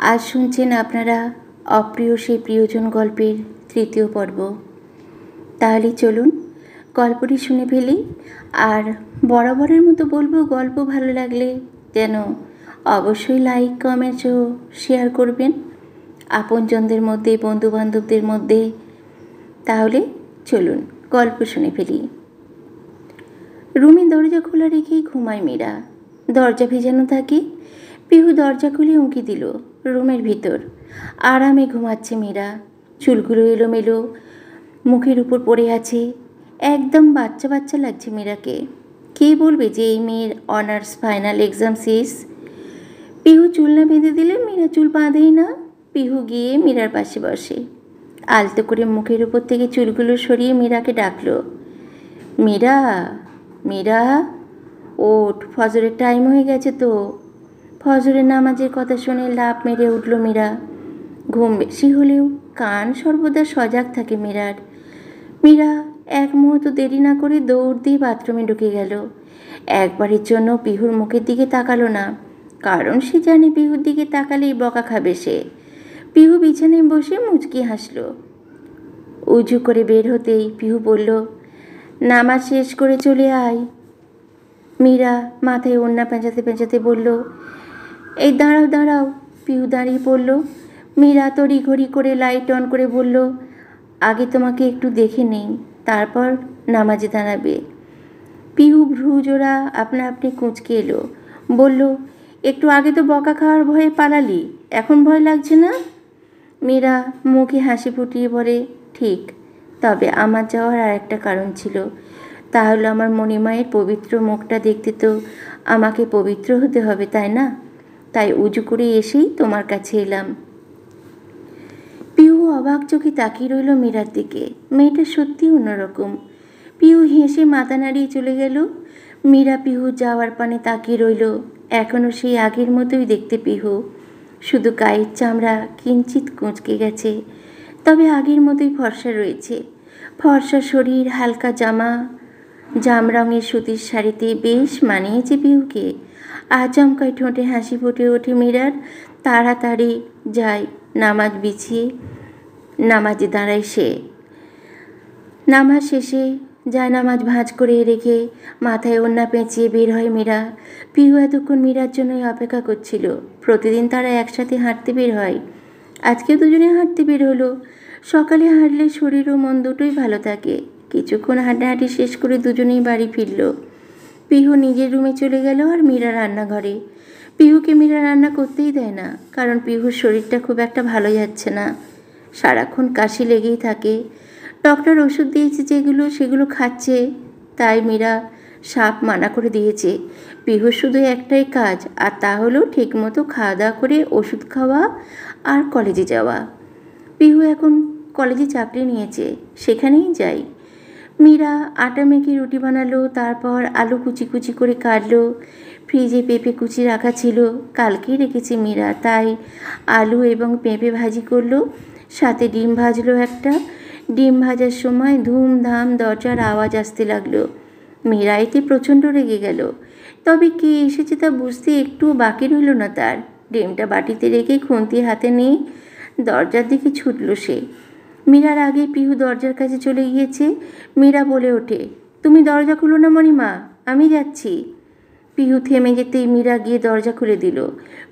আজ শুনছেন আপনারা অপ্রিয় সেই প্রিয়জন গল্পের তৃতীয় পর্ব। তাহলে চলুন গল্পটি শুনে ফেলি। আর বরাবরের মতো বলবো, গল্প ভালো লাগলে যেন অবশ্যই লাইক, কমেন্ট ও শেয়ার করবেন আপনজনদের মধ্যে, বন্ধুবান্ধবদের মধ্যে। তাহলে চলুন গল্প শুনে ফেলি। রুমে দরজা খোলা রেখেই ঘুমায় মীরা। দরজা ভেজানো থাকে। পিহু দরজা খুলে উঁকি দিল। রুমের ভিতর আরামে ঘুমাচ্ছে মীরা। চুলগুলো এলোমেলো মুখের উপর পড়ে আছে। একদম বাচ্চা বাচ্চা লাগছে মীরাকে। কে বলবে যে এই মেয়ের অনার্স ফাইনাল এক্সাম শেষ? পিহু চুল না বেঁধে দিলে মীরা চুল বাঁধেই না। পিহু গিয়ে মীরার পাশে বসে। আলতো করে মুখের উপর থেকে চুলগুলো সরিয়ে মীরাকে ডাকলো, মীরা, মীরা ওঠ, ফজরের টাইম হয়ে গেছে তো। ফজরের নামাজের কথা শুনে লাফ মেরে উঠল মীরা। ঘুম বেশি হলেও কান সর্বদা সজাগ থাকে মীরার। মীরা এক মুহূর্ত দেরি না করে দৌড় দিয়ে বাথরুমে ঢুকে গেল। একবারের জন্য পিহুর মুখের দিকে তাকালো না, কারণ সে জানে পিহুর দিকে তাকালেই বকা খাবে সে। পিহু বিছানায় বসে মুচকি হাসল। উজু করে বের হতেই পিহু বলল, নামাজ শেষ করে চলে আয়। মীরা মাথায় ওড়না পেঁচাতে পেঁচাতে বলল, এই দাঁড়াও দাঁড়াও। পিহু দাঁড়িয়ে পড়ল। মীরা তড়িঘড়ি করে লাইট অন করে বলল, আগে তোমাকে একটু দেখে নেই, তারপর নামাজে দাঁড়াবে। পিহু ভ্রু জোড়া আপনা আপনি কুঁচকে এলো। বলল, একটু আগে তো বকা খাওয়ার ভয়ে পালালি, এখন ভয় লাগছে না? মীরা মুখে হাসি ফুটিয়ে বলে, ঠিক, তবে আমার যাওয়ার আর একটা কারণ ছিল। তা হলো আমার মণিমায়ের পবিত্র মুখটা দেখতে তো আমাকে পবিত্র হতে হবে, তাই না? তাই উজু করে এসেই তোমার কাছে এলাম। পিহু অবাক চোখে তাকিয়ে রইল মীরার দিকে। মেয়েটা সত্যি অন্যরকম। পিহু হেসে মাথা নাড়িয়ে চলে গেল। মীরা পিহু যাওয়ার পানে তাকিয়ে রইল। এখনও সেই আগের মতোই দেখতে পিহু, শুধু গায়ের চামড়া কিঞ্চিত কুঁচকে গেছে, তবে আগের মতোই ফর্সা রয়েছে। ফর্সা শরীর, হালকা জামা, জাম রঙের সুতির শাড়িতে বেশ মানিয়েছে পিহুকে। আচমকায় ঠোঁটে হাসি ফুটে ওঠে মীরার। তাড়াতাড়ি যায় নামাজ বিছিয়ে নামাজে দাঁড়ায় সে। নামাজ শেষে যায় নামাজ ভাঁজ করে রেখে মাথায় ওড়না পেঁচিয়ে বের হয় মীরা। পিহু এতক্ষণ মীরার জন্যই অপেক্ষা করছিল। প্রতিদিন তারা একসাথে হাঁটতে বের হয়, আজকেও দুজনে হাঁটতে বের হলো। সকালে হাঁটলে শরীর ও মন দুটোই ভালো থাকে। কিছুক্ষণ হাঁটাহাঁটি শেষ করে দুজনেই বাড়ি ফিরল। পিহু নিজের রুমে চলে গেল আর মীরা রান্নাঘরে। পিহুকে মীরা রান্না করতেই দেয় না, কারণ পিহুর শরীরটা খুব একটা ভালো যাচ্ছে না। সারাক্ষণ কাশি লেগেই থাকে। ডক্টর ওষুধ দিয়েছে যেগুলো, সেগুলো খাচ্ছে। তাই মীরা সাপ মানা করে দিয়েছে। পিহুর শুধু একটাই কাজ, আর তা হলো ঠিকমতো খাওয়া দাওয়া করে ওষুধ খাওয়া আর কলেজে যাওয়া। পিহু এখন কলেজে চাকরি নিয়েছে, সেখানেই যাই। মীরা আটা মেখে রুটি বানালো, তারপর আলু কুচি কুচি করে কাটলো। ফ্রিজে পেঁপে কুচি রাখা ছিল, কালকেই রেখেছে মীরা, তাই আলু এবং পেঁপে ভাজি করলো। সাথে ডিম ভাজলো একটা। ডিম ভাজার সময় ধুমধাম দরজার আওয়াজ আসতে লাগলো। মীরা এতে প্রচণ্ড রেগে গেল, তবে কে এসেছে তা বুঝতে একটুও বাকি রইল না তার। ডিমটা বাটিতে রেখে খুন্তি হাতে নিয়ে দরজার দিকে ছুটল সে। মীরার আগে পিহু দরজার কাছে চলে গিয়েছে। মীরা বলে ওঠে, তুমি দরজা খুলো না মণিমা, আমি যাচ্ছি। পিহু থেমে যেতেই মীরা গিয়ে দরজা খুলে দিল।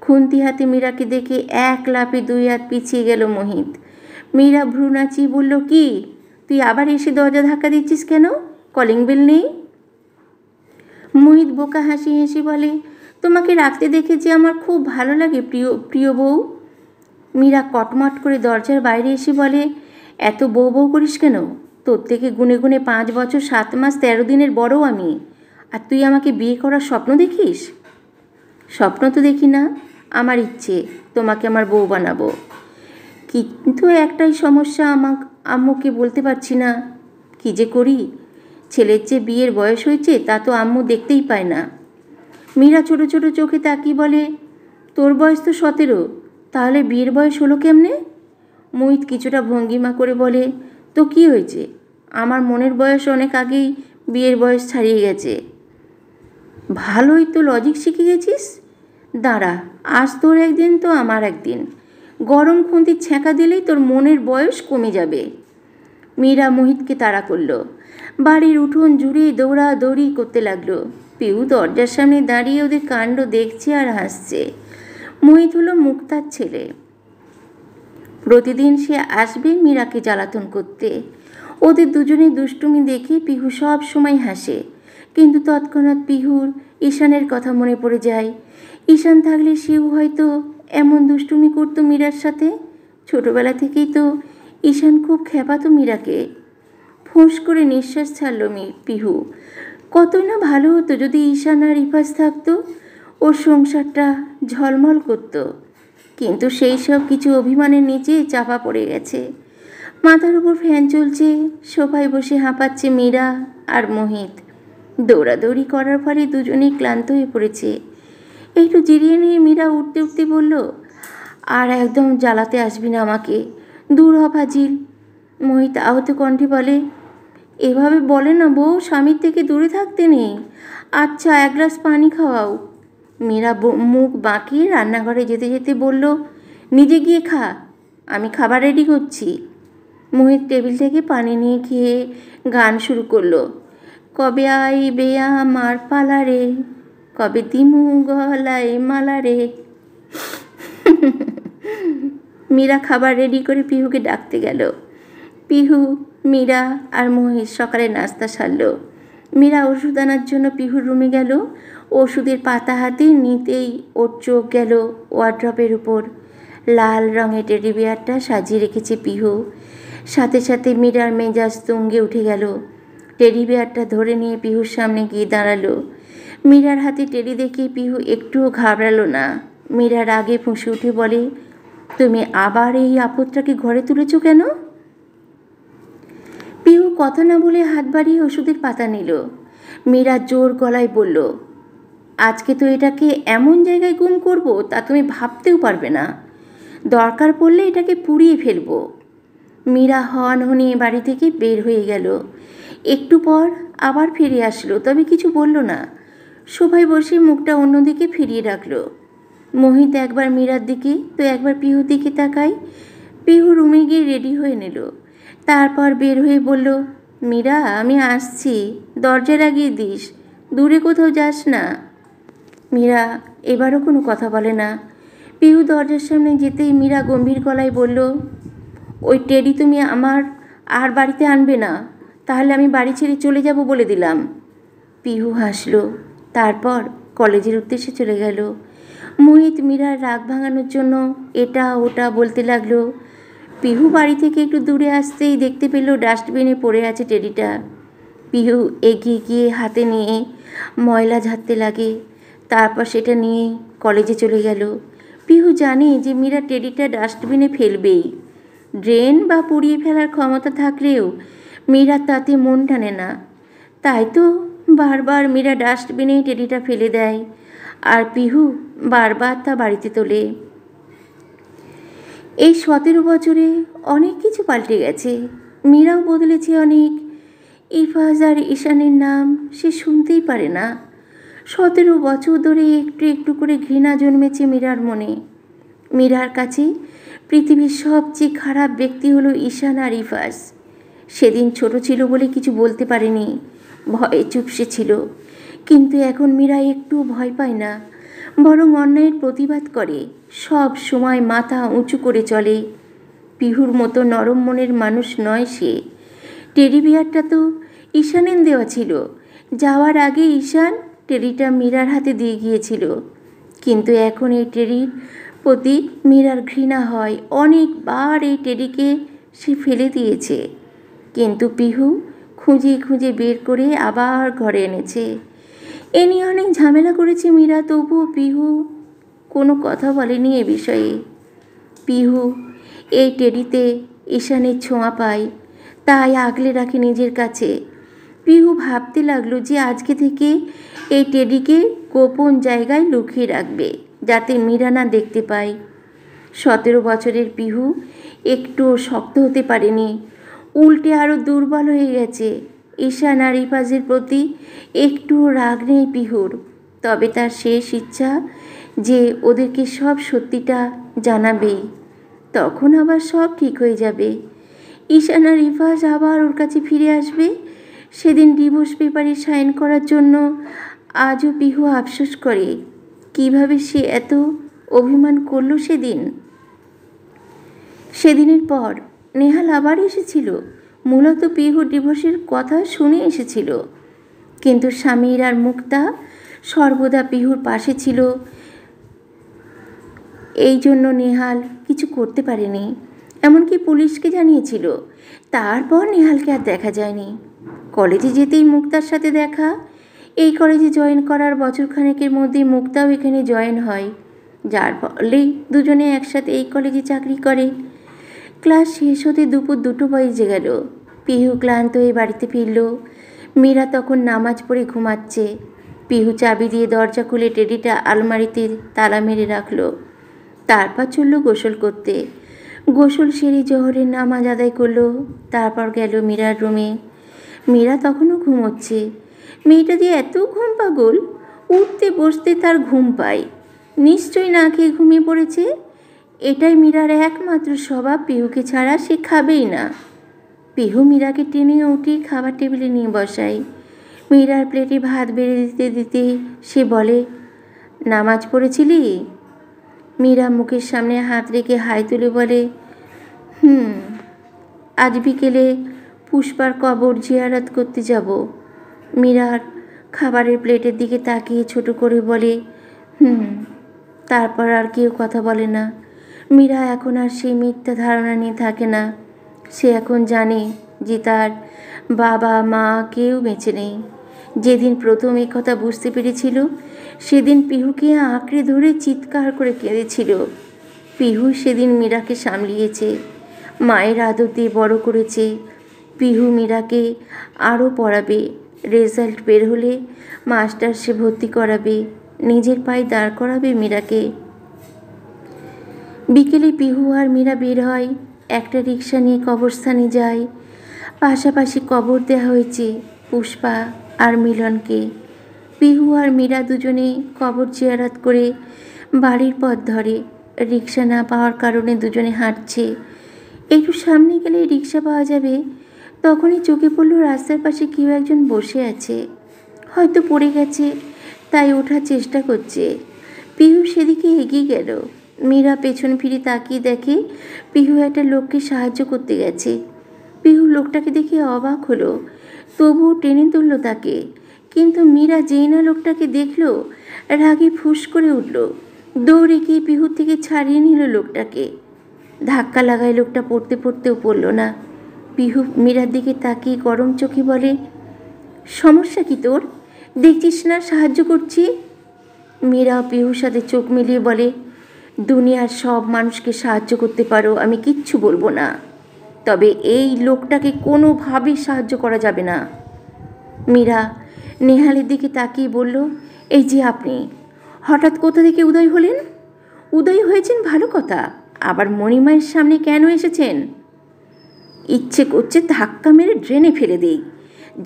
খুন্তি হাতে মীরাকে দেখে এক লাফে 2 হাত পিছিয়ে গেল মোহিত। মীরা ভ্রু নাচিয়ে বলল, কি, তুই আবার এসে দরজা ধাক্কা দিচ্ছিস কেন? কলিং বেল নেই? মোহিত বোকা হাসি হেসে বলে, তোমাকে রাখতে দেখে যে আমার খুব ভালো লাগে প্রিয় প্রিয় বউ। মীরা কটমট করে দরজার বাইরে এসে বলে, এত বউ বউ করিস কেন? তোর থেকে গুনে গুনে 5 বছর 7 মাস 13 দিনের বড় আমি, আর তুই আমাকে বিয়ে করার স্বপ্ন দেখিস? স্বপ্ন তো দেখি না, আমার ইচ্ছে তোমাকে আমার বউ বানাবো। কিন্তু একটাই সমস্যা, আম্মুকে বলতে পারছি না। কী যে করি? ছেলের যে বিয়ের বয়স হয়েছে তা তো আম্মু দেখতেই পায় না। মীরা ছোটো ছোটো চোখে তাকিয়ে বলে, তোর বয়স তো 17, তাহলে বিয়ের বয়স হলো কেমনে? মোহিত কিছুটা ভঙ্গিমা করে বলে, তো কি হয়েছে? আমার মনের বয়স অনেক আগেই বিয়ের বয়স ছাড়িয়ে গেছে। ভালোই তো লজিক শিখে গেছিস। দাঁড়া, আজ তোর একদিন তো আমার একদিন। গরম খুন্তির ছ্যাঁকা দিলেই তোর মনের বয়স কমে যাবে। মীরা মোহিতকে তাড়া করল। বাড়ির উঠোন জুড়ে দৌড়াদৌড়ি করতে লাগলো। পিহু দরজার সামনে দাঁড়িয়ে ওদের কাণ্ড দেখছে আর হাসছে। মোহিত হলো মুক্তার ছেলে। প্রতিদিন সে আসবে মীরাকে জ্বালাতন করতে। ওদের দুজনের দুষ্টুমি দেখে পিহু সব সময় হাসে, কিন্তু তৎক্ষণাৎ পিহুর ঈশানের কথা মনে পড়ে যায়। ঈশান থাকলে সেও হয়তো এমন দুষ্টুমি করতো মীরার সাথে। ছোটবেলা থেকেই তো ঈশান খুব খেপাতো মীরাকে। ফোঁস করে নিঃশ্বাস ছাড়ল পিহু। কতই না ভালো হতো যদি ঈশান আর রিফাজ থাকতো, ওর সংসারটা ঝলমল করতো। কিন্তু সেই সব কিছু অভিমানের নিচে চাপা পড়ে গেছে। মাথার উপর ফ্যান চলছে, সোফায় বসে হাঁপাচ্ছে মীরা আর মোহিত। দৌড়াদৌড়ি করার ফলে দুজনেই ক্লান্ত হয়ে পড়েছে। একটু জিরিয়ে নিয়ে মীরা উঠতে উঠতে বলল, আর একদম জ্বালাতে আসবি না আমাকে, দূর হ ফাজিল। মোহিত আহত কণ্ঠে বলে, এভাবে বলে না বউ, স্বামীর থেকে দূরে থাকতে নেই। আচ্ছা, এক গ্লাস পানি খাওয়াও। মীরা মুখ বাঁকিয়ে রান্নাঘরে যেতে যেতে বলল, নিজে গিয়ে খা, আমি খাবার রেডি করছি। মোহিত টেবিল থেকে পানি নিয়ে খেয়ে গান শুরু করলো, কবে আইবে আমার পালা রে, কবে দিমু গলায় মালা রে। মীরা খাবার রেডি করে পিহুকে ডাকতে গেল। পিহু, মীরা আর মোহিত সকালে নাস্তা সারল। মীরা ওষুধ আনার জন্য পিহুর রুমে গেল। ওষুধের পাতা হাতে নিতেই ওর চোখ গেল ওয়ার্ড্রপের উপর। লাল রঙের টেডি বিয়ারটা সাজিয়ে রেখেছে পিহু। সাথে সাথে মীরার মেজাজ তুঙ্গে উঠে গেল। টেডি বিয়ারটা ধরে নিয়ে পিহুর সামনে গিয়ে দাঁড়ালো। মীরার হাতে টেডি দেখে পিহু একটুও ঘাবড়ালো না। মীরা রাগে ফুঁসে উঠে বলে, তুমি আবার এই আপদটাকে ঘরে তুলেছ কেন? পিহু কথা না বলে হাত বাড়িয়ে ওষুধের পাতা নিল। মীরা জোর গলায় বলল, আজকে তো এটাকে এমন জায়গায় গুম করব তা তুমি ভাবতেও পারবে না। দরকার পড়লে এটাকে পুড়িয়ে ফেলব। মীরা হন হনিয়ে বাড়ি থেকে বের হয়ে গেল। একটু পর আবার ফিরে আসলো, তবে কিছু বলল না। সোফায় বসে মুখটা অন্যদিকে ফিরিয়ে রাখলো। মোহিত একবার মীরার দিকে তো একবার পিহুর দিকে তাকায়। পিহু রুমে গিয়ে রেডি হয়ে নিল। তারপর বের হয়ে বলল, মীরা, আমি আসছি, দরজা লাগিয়ে দিস, দূরে কোথাও যাস না। মীরা এবারও কোনো কথা বলে না। পিহু দরজার সামনে যেতেই মীরা গম্ভীর গলায় বলল, ওই টেডি তুমি আমার আর বাড়িতে আনবে না, তাহলে আমি বাড়ি ছেড়ে চলে যাব বলে দিলাম। পিহু হাসল, তারপর কলেজের উদ্দেশ্যে চলে গেল। মোহিত মীরার রাগ ভাঙানোর জন্য এটা ওটা বলতে লাগলো। পিহু বাড়ি থেকে একটু দূরে আসতেই দেখতে পেল ডাস্টবিনে পড়ে আছে টেডিটা। পিহু এগিয়ে গিয়ে হাতে নিয়ে ময়লা ঝাড়তে লাগে। তারপর সেটা নিয়ে কলেজে চলে গেল। পিহু জানে যে মীরা টেডিটা ডাস্টবিনে ফেলবেই। ড্রেন বা পুড়িয়ে ফেলার ক্ষমতা থাকলেও মীরা তাতে মন টানে না। তাই তো বারবার মীরা ডাস্টবিনেই টেডিটা ফেলে দেয়, আর পিহু বারবার তা বাড়িতে তোলে। এই 17 বছরে অনেক কিছু পাল্টে গেছে। মীরাও বদলেছে অনেক। ইফাজ আর ঈশানের নাম সে শুনতেই পারে না। 17 বছর ধরে একটু একটু করে ঘৃণা জন্মেছে মীরার মনে। মীরার কাছে পৃথিবীর সবচেয়ে খারাপ ব্যক্তি হলো ঈশান আর ইফাজ। সেদিন ছোট ছিল বলে কিছু বলতে পারেনি, ভয়ে চুপসে ছিল। কিন্তু এখন মীরা একটু ভয় পায় না, বরং অন্যায়ের প্রতিবাদ করে। সব সময় মাথা উঁচু করে চলে। পিহুর মতো নরম মনের মানুষ নয় সে। টেডি বিয়ারটা তো ঈশানের দেওয়া ছিল। যাওয়ার আগে ঈশান টেডিটা মীরার হাতে দিয়ে গিয়েছিল, কিন্তু এখন এই টেডির প্রতি মীরার ঘৃণা হয়। অনেকবার এই টেডিকে সে ফেলে দিয়েছে, কিন্তু পিহু খুঁজে খুঁজে বের করে আবার ঘরে এনেছে। এ নিয়ে অনেক ঝামেলা করেছে মীরা, তবুও পিহু কোনো কথা বলেনি এ বিষয়ে। পিহু এই টেডিতে ঈশানের ছোঁয়া পায়, তাই আগলে রাখে নিজের কাছে। পিহু ভাবতে লাগলো যে আজকে থেকে এই টেডিকে গোপন জায়গায় লুকিয়ে রাখবে, যাতে মীরা না দেখতে পায়। 17 বছরের পিহু একটুও শক্ত হতে পারেনি, উল্টে আরও দুর্বল হয়ে গেছে। ঈশান আর ইফাজের প্রতি একটুও রাগ নেই পিহুর, তবে তার শেষ ইচ্ছা যে ওদেরকে সব সত্যিটা জানাবেই। তখন আবার সব ঠিক হয়ে যাবে। ঈশান আর রিফাজ আবার ওর কাছে ফিরে আসবে। সেদিন ডিভোর্স পেপারে সাইন করার জন্য আজও পিহু আফসোস করে কিভাবে সে এত অভিমান করলো সেদিন। সেদিনের পর নেহাল আবার এসেছিল। মূলত পিহু ডিভোর্সের কথা শুনে এসেছিল, কিন্তু স্বামীর আর মুক্তা সর্বদা পিহুর পাশে ছিল। এই জন্য নেহাল কিছু করতে পারেনি, এমনকি পুলিশকে জানিয়েছিল। তারপর নেহালকে আর দেখা যায়নি। কলেজে যেতেই মুক্তার সাথে দেখা। এই কলেজে জয়েন করার বছরখানেকের মধ্যেই মুক্তাও এখানে জয়েন হয়, যার ফলে দুজনে একসাথে এই কলেজে চাকরি করে। ক্লাস শেষ হতে দুপুর 2টো বেজে গেল। পিহু ক্লান্ত হয়ে বাড়িতে ফিরল। মীরা তখন নামাজ পড়ে ঘুমাচ্ছে। পিহু চাবি দিয়ে দরজা খুলে টেডিটা আলমারিতে তালা মেরে রাখল। তারপর চলল গোসল করতে। গোসল সেরে জোহরের নামাজ আদায় করলো। তারপর গেল মীরার রুমে। মীরা তখনও ঘুমোচ্ছে। মেয়েটা যে এত ঘুম পাগল, উঠতে বসতে তার ঘুম পায়। নিশ্চয়ই না খেয়ে ঘুমিয়ে পড়েছে। এটাই মীরার একমাত্র স্বভাব, পিহুকে ছাড়া সে খাবেই না। পিহু মীরাকে টেনে উঠে খাবার টেবিলে নিয়ে বসায়। মীরার প্লেটে ভাত বেড়ে দিতে দিতে সে বলে, নামাজ পড়েছিলি? মীরা মুখের সামনে হাত রেখে হাই তুলে বলে, আজ বিকেলে পুষ্পার কবর জিয়ারত করতে যাব। মীরার খাবারের প্লেটের দিকে তাকিয়ে ছোট করে বলে, তারপর আর কেউ কথা বলে না। মীরা এখন আর সেই মিথ্যা ধারণা নিয়ে থাকে না। সে এখন জানে যে তার বাবা মা কেউ বেঁচে নেই। যেদিন প্রথম এই কথা বুঝতে পেরেছিল, সেদিন পিহুকে আঁকড়ে ধরে চিৎকার করে কেঁদেছিল। পিহু সেদিন মীরাকে সামলিয়েছে, মায়ের আদর দিয়ে বড় করেছে। পিহু মীরাকে আরও পড়াবে, রেজাল্ট বের হলে মাস্টার্সে ভর্তি করাবে, নিজের পায়ে দাঁড় করাবে মীরাকে। বিকেলে পিহু আর মীরা বের হয়। একটা রিক্সা নিয়ে কবরস্থানে যায়। পাশাপাশি কবর দেওয়া হয়েছে পুষ্পা আর মিলনকে। পিহু আর মীরা দুজনে কবর জিয়ারত করে বাড়ির পথ ধরে। রিক্সা না পাওয়ার কারণে দুজনে হাঁটছে। একটু সামনে গেলে রিক্সা পাওয়া যাবে। তখনই চোখে পড়ল রাস্তার পাশে কেউ একজন বসে আছে। হয়তো পড়ে গেছে, তাই ওঠার চেষ্টা করছে। পিহু সেদিকে এগিয়ে গেল। মীরা পেছন ফিরে তাকিয়ে দেখে পিহু একটা লোককে সাহায্য করতে গেছে। পিহু লোকটাকে দেখে অবাক হলো, তবুও টেনে তুলল তাকে। কিন্তু মীরা যেই না লোকটাকে দেখল, রাগে ফুঁস করে উঠল। দৌড়ে গিয়ে পিহুর থেকে ছাড়িয়ে নিল লোকটাকে। ধাক্কা লাগায় লোকটা পড়তে পড়তেও পড়ল না। পিহু মীরার দিকে তাকিয়ে গরম চোখে বলে, সমস্যা কি তোর? দেখছিস না সাহায্য করছি। মীরা পিহুর সাথে চোখ মিলিয়ে বলে, দুনিয়ার সব মানুষকে সাহায্য করতে পারো, আমি কিচ্ছু বলবো না, তবে এই লোকটাকে কোনোভাবেই সাহায্য করা যাবে না। মীরা নেহালের দিকে তাকিয়ে বলল, এই যে আপনি হঠাৎ কোথা থেকে উদয় হলেন? উদয় হয়েছেন ভালো কথা, আবার মণিমায়ের সামনে কেন এসেছেন? ইচ্ছে করছে ধাক্কা মেরে ড্রেনে ফেলে দেই,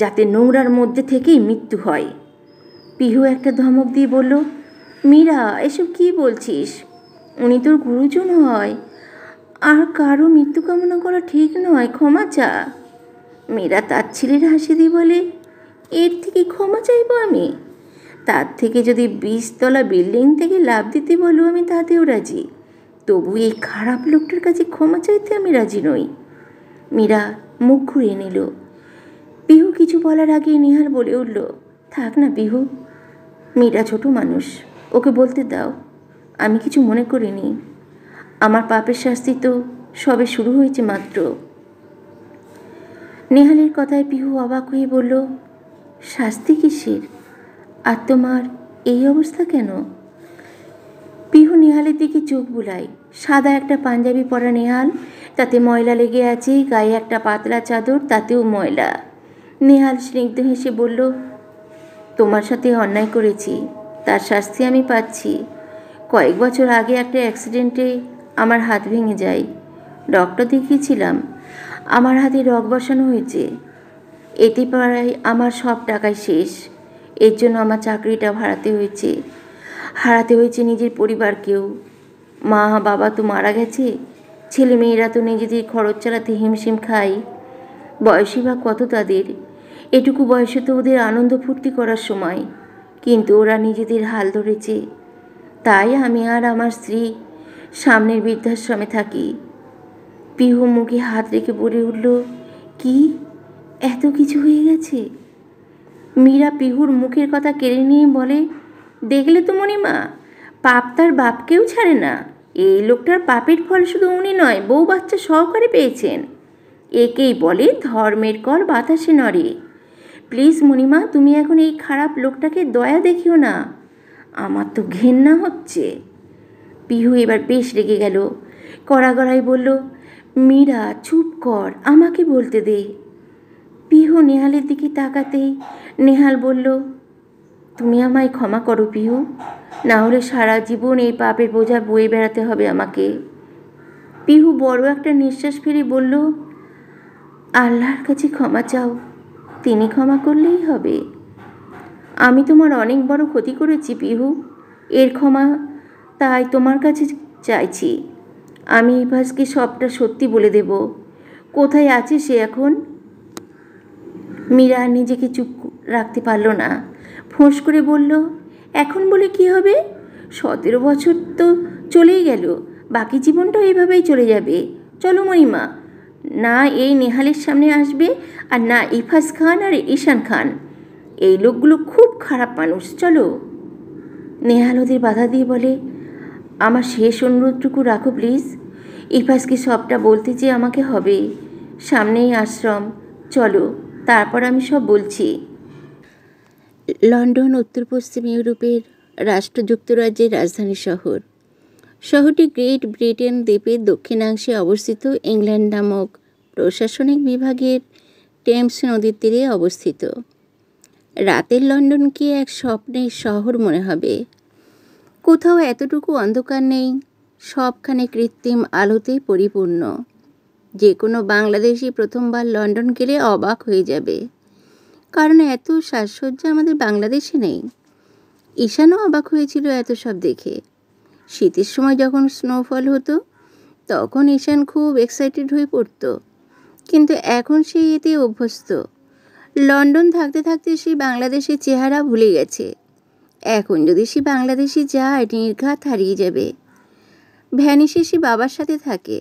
যাতে নোংরার মধ্যে থেকেই মৃত্যু হয়। পিহু একটা ধমক দিয়ে বলল, মীরা এসব কি বলছিস? উনি তোর গুরুজন হয়, আর কারো মৃত্যু কামনা করা ঠিক নয়, ক্ষমা চা। মীরা তার ছেলের হাসি দিয়ে বলে, এর থেকে ক্ষমা চাইব আমি? তার থেকে যদি 20 তলা বিল্ডিং থেকে লাফ দিতে বলো আমি তাতেও রাজি, তবু এই খারাপ লোকটার কাছে ক্ষমা চাইতে আমি রাজি নই। মীরা মুখ ঘুরিয়ে নিল। পিহু কিছু বলার আগে নিহার বলে উঠল, থাক না পিহু, মীরা ছোট মানুষ, ওকে বলতে দাও। আমি কিছু মনে করিনি। আমার পাপের শাস্তি তো সবে শুরু হয়েছে মাত্র। নেহালের কথায় পিহু অবাক হয়ে বলল, শাস্তি কিসের? আর তোমার এই অবস্থা কেন? পিহু নেহালের দিকে চোখ বুলায়। সাদা একটা পাঞ্জাবি পরা নেহাল, তাতে ময়লা লেগে আছে, গায়ে একটা পাতলা চাদর, তাতেও ময়লা। নেহাল স্নিগ্ধ হেসে বলল, তোমার সাথে অন্যায় করেছি, তার শাস্তি আমি পাচ্ছি। কয়েক বছর আগে একটা অ্যাক্সিডেন্টে আমার হাত ভেঙে যায়। ডক্টর দেখিয়েছিলাম, আমার হাতে রগ বসানো হয়েছে। এতে প্রায় আমার সব টাকাই শেষ। এর জন্য আমার চাকরিটা হারাতে হয়েছে নিজের পরিবারকেও। মা বাবা তো মারা গেছে, ছেলেমেয়েরা তো নিজেদের খরচ চালাতে হিমশিম খায়, বয়সই বা কত তাদের। এটুকু বয়সে তো ওদের আনন্দ ফুর্তি করার সময়, কিন্তু ওরা নিজেদের হাল ধরেছে। তাই আমি আর আমার স্ত্রী সামনের বৃদ্ধাশ্রমে থাকি। পিহু মুখে হাত রেখে বলে উঠল, কি এত কিছু হয়ে গেছে? মীরা পিহুর মুখের কথা কেড়ে নিয়ে বলে, দেখলে তো মণিমা, পাপ তার বাপকেও ছাড়ে না। এই লোকটার পাপের ফল শুধু উনি নয়, বউ বাচ্চা সহকারে পেয়েছেন। একেই বলে ধর্মের কল বাতাসে নড়ে। প্লিজ মণিমা, তুমি এখন এই খারাপ লোকটাকে দয়া দেখিও না, আমার তো ঘেন্না হচ্ছে। পিহু এবার বেশ রেগে গেল, কড়া গলায় বলল, মীরা চুপ কর, আমাকে বলতে দে। পিহু নেহালের দিকে তাকাতেই নেহাল বলল, তুমি আমায় ক্ষমা করো পিহু, না হলে সারা জীবন এই পাপের বোঝা বয়ে বেড়াতে হবে আমাকে। পিহু বড় একটা নিঃশ্বাস ফেলে বলল, আল্লাহর কাছে ক্ষমা চাও, তিনি ক্ষমা করলেই হবে। আমি তোমার অনেক বড় ক্ষতি করেছি পিহু, এর ক্ষমা তাই তোমার কাছে চাইছি। আমি ইফাজকে সবটা সত্যি বলে দেব। কোথায় আছে সে এখন? মীরা নিজেকে চুপ রাখতে পারল না, ফোঁস করে বলল, এখন বলে কি হবে? 17 বছর তো চলেই গেল, বাকি জীবনটাও এভাবেই চলে যাবে। চলো মণিমা, না এই নেহালের সামনে আসবে আর না ইফাজ খান আর ঈশান খান। এই লোকগুলো খুব খারাপ মানুষ, চলো। নেহাল ওদের বাধা দিয়ে বলে, আমার শেষ অনুরোধটুকু রাখো প্লিজ। ইফাজকে সবটা বলতে যে আমাকে হবে। সামনেই আশ্রম, চলো, তারপর আমি সব বলছি। লন্ডন উত্তর পশ্চিম ইউরোপের রাষ্ট্র যুক্তরাজ্যের রাজধানী শহর। শহরটি গ্রেট ব্রিটেন দ্বীপের দক্ষিণাংশে অবস্থিত ইংল্যান্ড নামক প্রশাসনিক বিভাগের টেমস নদীর তীরে অবস্থিত। রাতের লন্ডনকে এক স্বপ্নের শহর মনে হবে। কোথাও এতটুকু অন্ধকার নেই, সবখানে কৃত্রিম আলোতে পরিপূর্ণ। যে কোনো বাংলাদেশি প্রথমবার লন্ডন গেলে অবাক হয়ে যাবে, কারণ এত সাজসজ্জা আমাদের বাংলাদেশে নেই। ঈশানও অবাক হয়েছিল এত সব দেখে। শীতের সময় যখন স্নোফল হতো তখন ঈশান খুব এক্সাইটেড হয়ে পড়তো, কিন্তু এখন সে এতে অভ্যস্ত। লন্ডন থাকতে থাকতে সে বাংলাদেশের চেহারা ভুলে গেছে। এখন যদি সে বাংলাদেশে যায় নির্ঘাত হারিয়ে যাবে। ভ্যানিসে সে বাবার সাথে থাকে।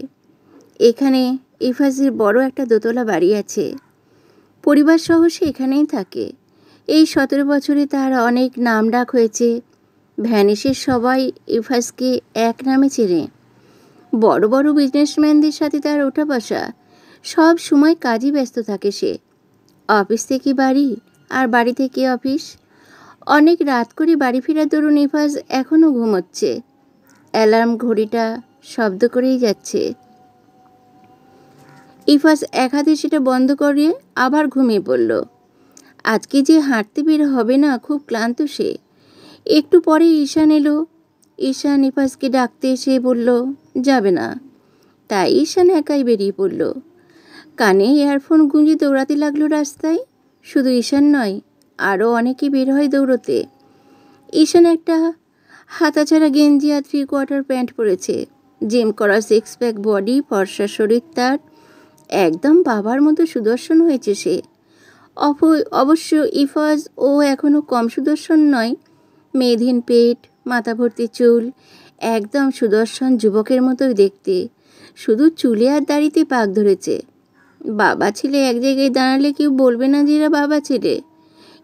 এখানে ইফাজের বড় একটা দোতলা বাড়ি আছে, পরিবার সহ সে এখানেই থাকে। এই 17 বছরে তার অনেক নাম ডাক হয়েছে। ভ্যানিসের সবাই ইফাজকে এক নামে চেনে। বড় বড় বিজনেসম্যানদের সাথে তার ওঠা বসা, সব সময় কাজে ব্যস্ত থাকে সে। অফিস থেকে বাড়ি আর বাড়ি থেকে অফিস। অনেক রাত করে বাড়ি ফেরার দরুন ইফাজ এখনও ঘুমোচ্ছে। অ্যালার্ম ঘড়িটা শব্দ করেই যাচ্ছে। ইফাজ এক হাতে সেটা বন্ধ করে আবার ঘুমিয়ে পড়ল। আজকে যে হাঁটতে বের হবে না, খুব ক্লান্ত সে। একটু পরে ঈশান এলো। ঈশান ইফাজকে ডাকতে এসে বলল যাবে না, তাই ঈশান একাই বেরিয়ে পড়ল। কানে ইয়ারফোন গুঁজে দৌড়াতে লাগলো রাস্তায়। শুধু ঈশান নয়, আরও অনেকে বের হয় দৌড়তে। ঈশান একটা হাতাছাড়া গেঞ্জি আর 3/4 প্যান্ট পরেছে। জিম করা 6 প্যাক বডি, ফর্সা শরীর তার, একদম বাবার মতো সুদর্শন হয়েছে সে। অবশ্য ইফাজ ও এখনও কম সুদর্শন নয়। মেয়েধীন পেট, মাথা ভর্তি চুল, একদম সুদর্শন যুবকের মতোই দেখতে। শুধু চুলে আর দাড়িতে পাক ধরেছে। বাবা ছেলে এক জায়গায় দাঁড়ালে কেউ বলবে না যে এরা বাবা ছেলে।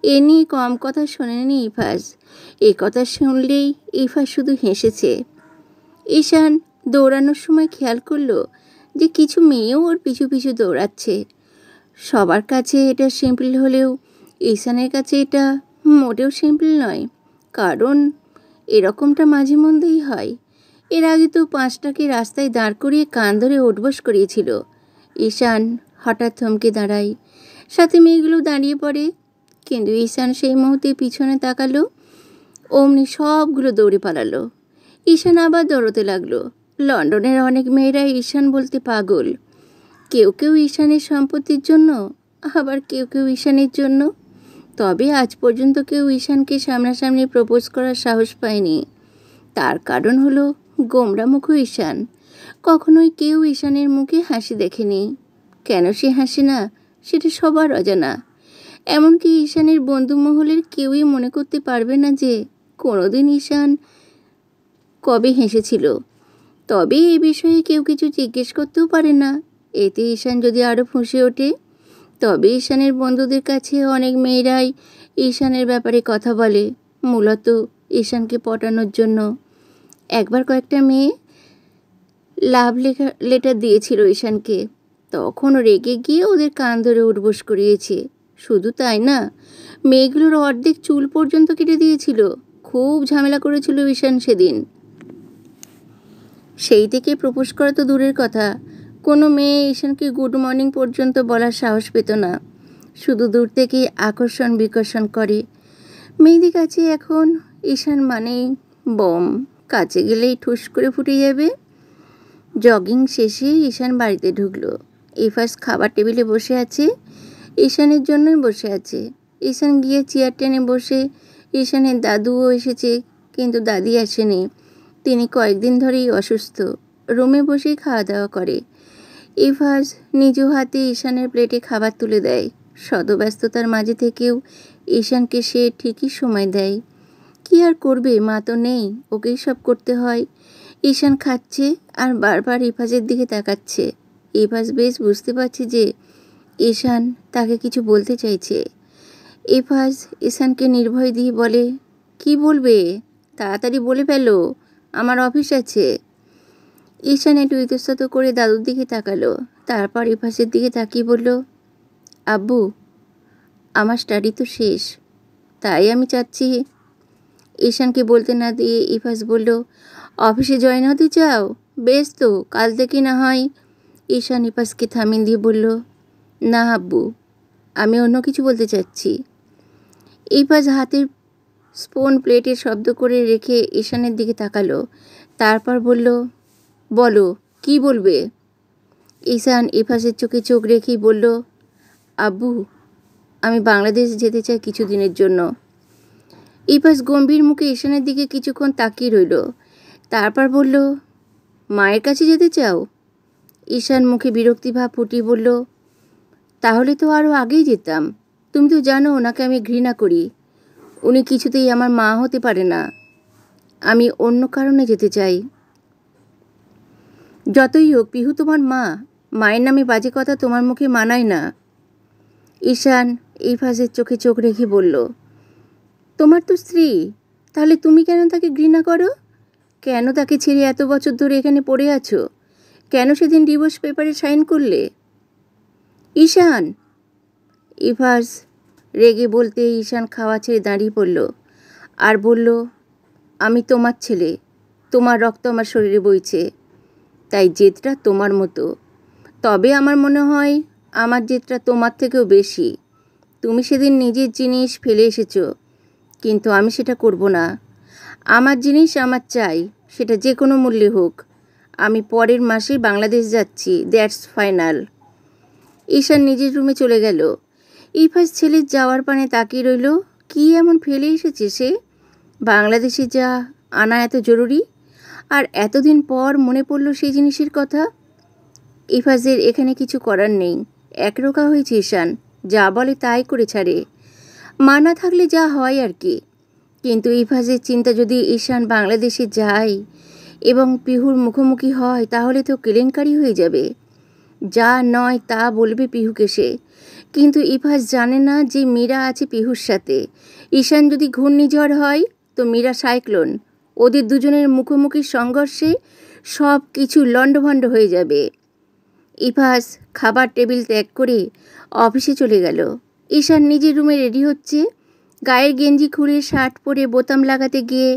এ নিয়ে কম কথা শোনেনি ইফাজ। এ কথা শুনলেই ইফাজ শুধু হেসেছে। ঈশান দৌড়ানোর সময় খেয়াল করলো যে কিছু মেয়েও ওর পিছু পিছু দৌড়াচ্ছে। সবার কাছে এটা সিম্পল হলেও ঈশানের কাছে এটা মোটেও সিম্পল নয়, কারণ এরকমটা মাঝে মধ্যেই হয়। এর আগে তো 5টাকে রাস্তায় দাঁড় করিয়ে কান ধরে উঠবোস করিয়েছিল। ঈশান হঠাৎ থমকে দাঁড়ায়, সাথে মেয়েগুলো দাঁড়িয়ে পড়ে। কিন্তু ঈশান সেই মুহূর্তে পিছনে তাকালো, অমনি সবগুলো দৌড়ে পালালো। ঈশান আবার দৌড়তে লাগলো। লন্ডনের অনেক মেয়েরাই ঈশান বলতে পাগল। কেউ কেউ ঈশানের সম্পত্তির জন্য, আবার কেউ কেউ ঈশানের জন্য। তবে আজ পর্যন্ত কেউ ঈশানকে সামনাসামনি প্রপোজ করার সাহস পায়নি। তার কারণ হলো গোমরামুখ ঈশান। কখনোই কেউ ঈশানের মুখে হাসি দেখেনি। কেন সে হাসে না সেটা সবার অজানা। এমনকি ঈশানের বন্ধু মহলের কেউই মনে করতে পারবে না যে কোনোদিন ঈশান কবে হেসেছিল। তবে এই বিষয়ে কেউ কিছু জিজ্ঞেস করতেও পারে না। এতে ঈশান যদি আরও ফুঁসে ওঠে, তবে ঈশানের বন্ধুদের কাছে অনেক মেয়েরাই ঈশানের ব্যাপারে কথা বলে, মূলত ঈশানকে পটানোর জন্য। একবার কয়েকটা মেয়ে লাভ লেটার দিয়েছিল ঈশানকে, তখন রেগে গিয়ে ওদের কান ধরে উঠবোস করিয়েছে। শুধু তাই না, মেয়েগুলোর অর্ধেক চুল পর্যন্ত কেটে দিয়েছিল। খুব ঝামেলা করেছিল ঈশান সেদিন। সেই থেকে প্রপোজ করা তো দূরের কথা, কোনো মেয়ে ঈশানকে গুড মর্নিং পর্যন্ত বলার সাহস পেত না। শুধু দূর থেকেই আকর্ষণ বিকর্ষণ করে। মেয়েদের কাছে এখন ঈশান মানেই বম, কাছে গেলেই ঠুস করে ফুটে যাবে। জগিং শেষে ঈশান বাড়িতে ঢুকলো। ইফাস খাবার টেবিলে বসে আছে, ঈশানের জন্যই বসে আছে। ঈশান গিয়ে চেয়ার টেনে বসে। ঈশানের দাদুও এসেছে, কিন্তু দাদি আসেনি। তিনি কয়েকদিন ধরেই অসুস্থ, রুমে বসেই খাওয়া দাওয়া করে। ইফাস নিজ হাতে ঈশানের প্লেটে খাবার তুলে দেয়। শতব্যস্ততার মাঝে থেকেও ঈশানকে সে ঠিকই সময় দেয়। কি আর করবে, মা তো নেই, ওকেই সব করতে হয়। ঈশান খাচ্ছে আর বারবার ইফাজের দিকে তাকাচ্ছে। ইফাজ বেশ বুঝতে পারছে যে ঈশান তাকে কিছু বলতে চাইছে। ইফাজ ঈশানকে নির্ভয় দিয়ে বলে, কি বলবে, তাড়াতাড়ি বলে ফেলো, আমার অফিস আছে। ঈশান একটু ইতস্তত করে দাদুর দিকে তাকালো, তারপর ইফাজের দিকে তাকিয়ে বলল, আব্বু, আমার স্টাডি তো শেষ, তাই আমি চাচ্ছি। ঈশানকে বলতে না দিয়ে ইফাজ বলল, অফিসে জয়েন হতে চাও? বেশ তো, কাল থেকে না হয়। ঈশান ইফাজকে থামিয়ে দিয়ে বলল, না আব্বু, আমি অন্য কিছু বলতে চাচ্ছি। ইফাজ হাতের স্পুন প্লেটে শব্দ করে রেখে ঈশানের দিকে তাকালো, তারপর বলল, বলো, কি বলবে? ঈশান ইফাজের চোখে চোখ রেখেই বলল, আব্বু, আমি বাংলাদেশ যেতে চাই কিছুদিনের জন্য। ইফাজ গম্ভীর মুখে ঈশানের দিকে কিছুক্ষণ তাকিয়ে রইল, তারপর বলল, মায়ের কাছে যেতে চাও? ঈশান মুখে বিরক্তি ভাব ফুটিয়ে বলল, তাহলে তো আরও আগেই যেতাম। তুমি তো জানো ওনাকে আমি ঘৃণা করি, উনি কিছুতেই আমার মা হতে পারে না। আমি অন্য কারণে যেতে চাই। যতই হোক পিহু তোমার মা, মায়ের নামে বাজে কথা তোমার মুখে মানায় না। ঈশান ইফাজের চোখে চোখ রেখে বলল, তোমার তো স্ত্রী, তাহলে তুমি কেন তাকে ঘৃণা করো? কেন তাকে ছেড়ে এত বছর ধরে এখানে পড়ে আছো? কেন সেদিন ডিভোর্স পেপারে সাইন করলে? ঈশান! ইফাজ রেগে বলতে ঈশান খাওয়া ছেড়ে দাঁড়িয়ে পড়ল আর বলল, আমি তোমার ছেলে, তোমার রক্ত আমার শরীরে বইছে, তাই জেদটা তোমার মতো। তবে আমার মনে হয় আমার জেদটা তোমার থেকেও বেশি। তুমি সেদিন নিজের জিনিস ফেলে এসেছো, কিন্তু আমি সেটা করব না। আমার জিনিস আমার চাই, সেটা যে কোনো মূল্যে হোক। আমি পরের মাসেই বাংলাদেশ যাচ্ছি, দ্যাটস ফাইনাল। ঈশান নিজের রুমে চলে গেল। ইফাজ ছেলের যাওয়ার পানে তাকিয়ে রইল। কি এমন ফেলে এসেছে সে? বাংলাদেশে যা আনা এত জরুরি, আর এতদিন পর মনে পড়ল সেই জিনিসের কথা। ইফাজের এখানে কিছু করার নেই, একরোখা হয়েছে ঈশান, যা বলে তাই করে ছাড়ে। মা না থাকলে যা হয় আর কি। কিন্তু ইফাজের চিন্তা, যদি ঈশান বাংলাদেশে যায় এবং পিহুর মুখোমুখি হয়, তাহলে তো কেলেঙ্কারি হয়ে যাবে। যা নয় তা বলবে পিহুকে সে। কিন্তু ইফাজ জানে না যে মীরা আছে পিহুর সাথে। ঈশান যদি ঘূর্ণিঝড় হয় তো মীরা সাইক্লোন। ওদের দুজনের মুখোমুখি সংঘর্ষে সব কিছু লণ্ডভণ্ড হয়ে যাবে। ইফাজ খাবার টেবিল ত্যাগ করে অফিসে চলে গেল। ঈশান নিজের রুমে রেডি হচ্ছে। গায়ের গেঞ্জি খুলে শার্ট পরে বোতাম লাগাতে গিয়ে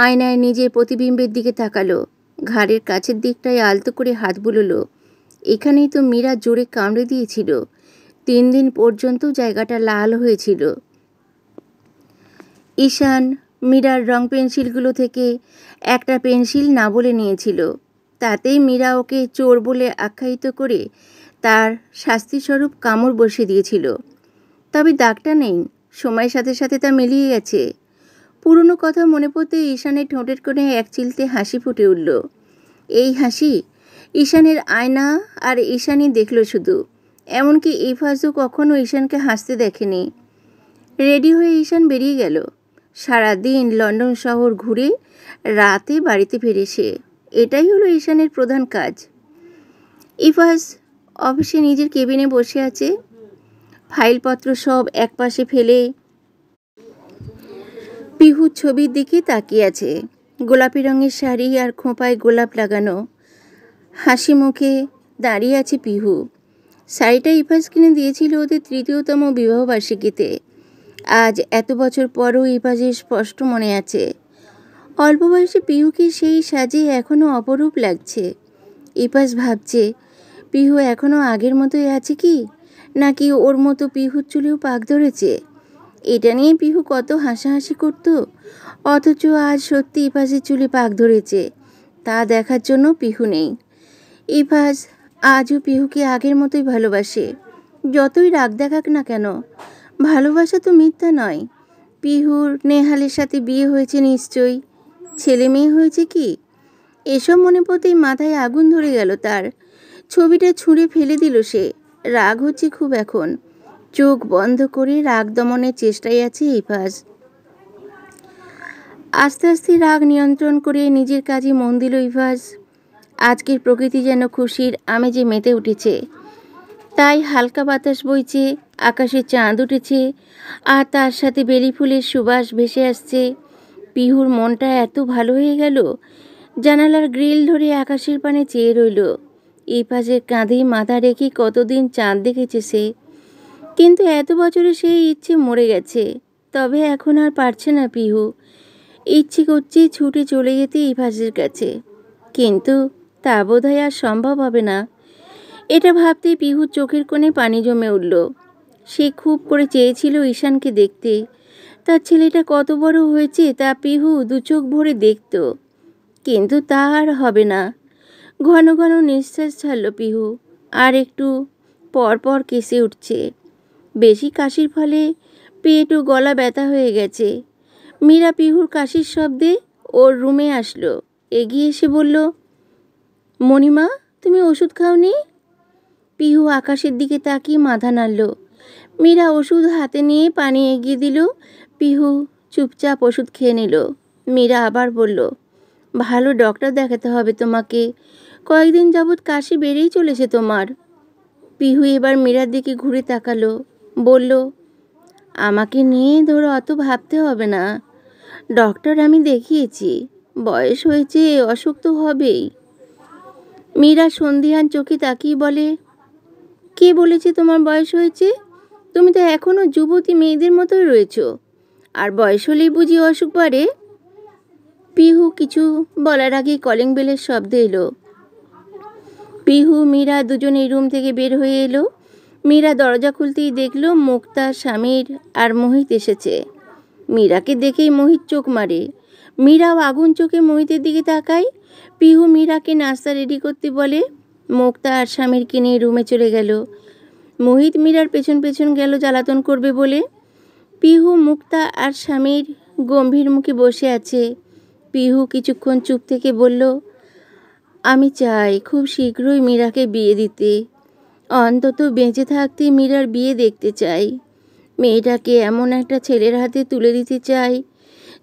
আয়নায় নিজের প্রতিবিম্বের দিকে তাকালো। ঘাড়ের কাছের দিকটায় আলতো করে হাত বুলোলো। এখানেই তো মীরা জোরে কামড়ে দিয়েছিল। 3 দিন পর্যন্ত জায়গাটা লাল হয়েছিল। ঈশান মীরার রং পেন্সিলগুলো থেকে একটা পেন্সিল না বলে নিয়েছিল। তাতেই মীরা ওকে চোর বলে আখ্যায়িত করে তার শাস্তিস্বরূপ কামড় বসিয়ে দিয়েছিল। তবে দাগটা নেই, সময়ের সাথে সাথে তা মিলিয়ে গেছে। পুরনো কথা মনে পড়তে ঈশানের ঠোঁটের কোণে এক চিলতে হাসি ফুটে উঠল। এই হাসি ঈশানের আয়না আর ঈশানই দেখল শুধু। এমনকি ইফাজও কখনো ঈশানকে হাসতে দেখেনি। রেডি হয়ে ঈশান বেরিয়ে গেল। সারাদিন লন্ডন শহর ঘুরে রাতে বাড়িতে ফিরে সে। এটাই হলো ঈশানের প্রধান কাজ। ইফাজ অফিসে নিজের কেবিনে বসে আছে। ফাইলপত্র সব একপাশে ফেলে পিহুর ছবির দিকে তাকিয়ে আছে। গোলাপি রঙের শাড়ি আর খোঁপায় গোলাপ লাগানো। হাসি মুখে দাঁড়িয়ে আছে পিহু। শাড়িটা ইফাজ কিনে দিয়েছিল ওদের ৩য়তম বিবাহবার্ষিকীতে। আজ এত বছর পরও ইফাজের স্পষ্ট মনে আছে। অল্প বয়সে পিহুকে সেই সাজে এখনও অপরূপ লাগছে। ইফাজ ভাবছে, পিহু এখনও আগের মতোই আছে কি, নাকি ওর মতো পিহুর চুলেও পাক ধরেছে। এটা নিয়ে পিহু কত হাসাহাসি করত, অথচ আজ সত্যি ইফাজের চুলে পাক ধরেছে। তা দেখার জন্য পিহু নেই। ইফাজ আজও পিহুকে আগের মতোই ভালোবাসে, যতই রাগ দেখাক না কেন। ভালোবাসা তো মিথ্যা নয়। পিহুর নেহালের সাথে বিয়ে হয়েছে নিশ্চয়ই। ছেলে মেয়ে হয়েছে কি? এসব মনে পড়তেই মাথায় আগুন ধরে গেল তার। ছবিটা ছুঁড়ে ফেলে দিল সে। রাগ হচ্ছে খুব এখন। চোখ বন্ধ করে রাগ দমনের চেষ্টায় আছে ইফাজ। আস্তে আস্তে রাগ নিয়ন্ত্রণ করে নিজের কাজে মন দিল ইফাজ। আজকের প্রকৃতি যেন খুশির আমেজে মেতে উঠেছে। তাই হালকা বাতাস বইছে, আকাশে চাঁদ উঠেছে, আর তার সাথে বেলি ফুলের সুবাস ভেসে আসছে। পিহুর মনটা এত ভালো হয়ে গেল, জানালার গ্রিল ধরে আকাশের পানে চেয়ে রইল। ইফাজের কাঁধে মাথা রেখে কতদিন চাঁদ দেখেছে সে, কিন্তু এত বছরে সেই ইচ্ছে মরে গেছে। তবে এখন আর পারছে না পিহু। ইচ্ছে করছে ছুটে চলে যেতে ইফাজের কাছে, কিন্তু তা বোধহয় আর সম্ভব হবে না। এটা ভাবতেই পিহুর চোখের কোণে পানি জমে উঠল। সে খুব করে চেয়েছিল ঈশানকে দেখতে। তার ছেলেটা কত বড় হয়েছে তা পিহু দু চোখ ভরে দেখত, কিন্তু তা আর হবে না। ঘন ঘন নিঃশ্বাস ছাড়ল পিহু, আর একটু পর পর কেসে উঠছে। বেশি কাশির ফলে পেট ও গলা ব্যথা হয়ে গেছে। মীরা পিহুর কাশির শব্দে ওর রুমে আসলো। এগিয়ে এসে বলল, মণিমা, তুমি ওষুধ খাওনি? পিহু আকাশের দিকে তাকিয়ে মাথা নাড়ল। মীরা ওষুধ হাতে নিয়ে পানি এগিয়ে দিল। পিহু চুপচাপ ওষুধ খেয়ে নিল। মীরা আবার বলল, ভালো ডক্টর দেখাতে হবে তোমাকে। কয়েকদিন যাবৎ কাশি বেড়েই চলেছে তোমার। পিহু এবার মীরার দিকে ঘুরে তাকালো, বলল, আমাকে নিয়ে ধরো অত ভাবতে হবে না। ডক্টর আমি দেখিয়েছি, বয়স হয়েছে, অসুখ তো হবেই। মীরা সন্ধিহান চোখে তাকিয়ে বলে, কে বলেছে তোমার বয়স হয়েছে? তুমি তো এখনও যুবতী মেয়েদের মতোই রয়েছ, আর বয়স হলেই বুঝি অসুখ বাড়ে? পিহু কিছু বলার আগে কলিং বেলের শব্দ এলো। পিহু মীরা দুজনেই রুম থেকে বের হয়ে এলো। মীরা দরজা খুলতেই দেখল মুক্তা, সমীর আর মোহিত এসেছে। মীরাকে দেখেই মোহিত চোখ মারে। মীরাও আগুন চোখে মোহিতের দিকে তাকায়। পিহু মীরাকে নাস্তা রেডি করতে বলে। মুক্তা আর সমীরকে নিয়ে রুমে চলে গেল। মোহিত মীরার পেছন পেছন গেল জ্বালাতন করবে বলে। পিহু, মুক্তা আর সমীর গম্ভীর মুখে বসে আছে। পিহু কিছুক্ষণ চুপ থেকে বলল, আমি চাই খুব শীঘ্রই মীরাকে বিয়ে দিতে। অন্তত বেঁচে থাকতে মীরার বিয়ে দেখতে চাই। মেয়েটাকে এমন একটা ছেলের হাতে তুলে দিতে চাই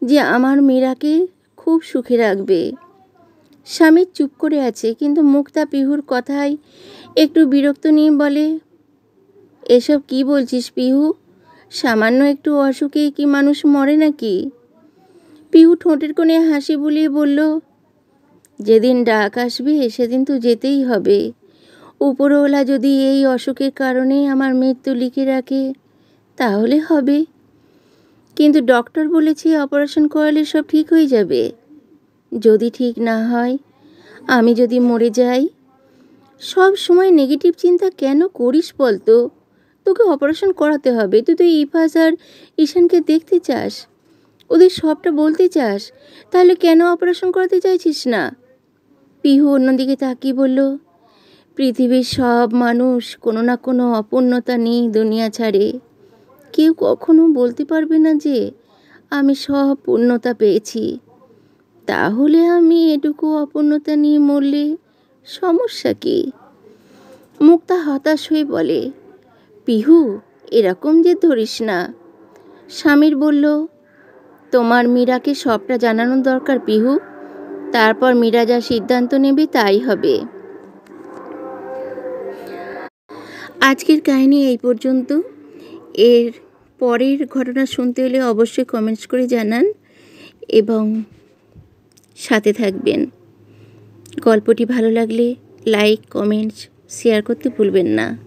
যে আমার মীরাকে খুব সুখে রাখবে। স্বামী চুপ করে আছে, কিন্তু মুক্তা পিহুর কথায় একটু বিরক্ত নিয়ে বলে, এসব কি বলছিস পিহু? সামান্য একটু অসুখেই কি মানুষ মরে নাকি? পিহু ঠোঁটের কোণে হাসি বুলিয়ে বলল, যেদিন ডাক আসবে সেদিন তো যেতেই হবে। উপরওয়ালা যদি এই অসুখের কারণে আমার মৃত্যু লিখে রাখে তাহলে হবে, কিন্তু ডক্টর বলেছে অপারেশন করালে সব ঠিক হয়ে যাবে। যদি ঠিক না হয়, আমি যদি মরে যাই? সব সময় নেগেটিভ চিন্তা কেন করিস বলতো? তোকে অপারেশন করাতে হবে। তুই তো ইফাজ আর ঈশানকে দেখতে চাস, ওদের সবটা বলতে চাস, তাহলে কেন অপারেশন করাতে চাইছিস না? পিহু অন্যদিকে তাকিয়ে বলল, পৃথিবীর সব মানুষ কোনো না কোনো অপূর্ণতা নিয়ে দুনিয়া ছাড়ে। কেউ কখনো বলতে পারবে না যে আমি সব পূর্ণতা পেয়েছি। তাহলে আমি এটুকু অপূর্ণতা নিয়ে মরলে সমস্যা কি? মুক্তা হতাশ হয়ে বলে, পিহু এরকম যে ধরিস না। স্বামীর বলল, তোমার মীরাকে সবটা জানানোর দরকার পিহু, তারপর মীরা যা সিদ্ধান্ত নেবে তাই হবে। আজকের কাহিনী এই পর্যন্ত। এর পরের ঘটনা শুনতে হলে অবশ্যই কমেন্টস করে জানান এবং সাথে থাকবেন। গল্পটি ভালো লাগলে লাইক, কমেন্টস, শেয়ার করতে ভুলবেন না।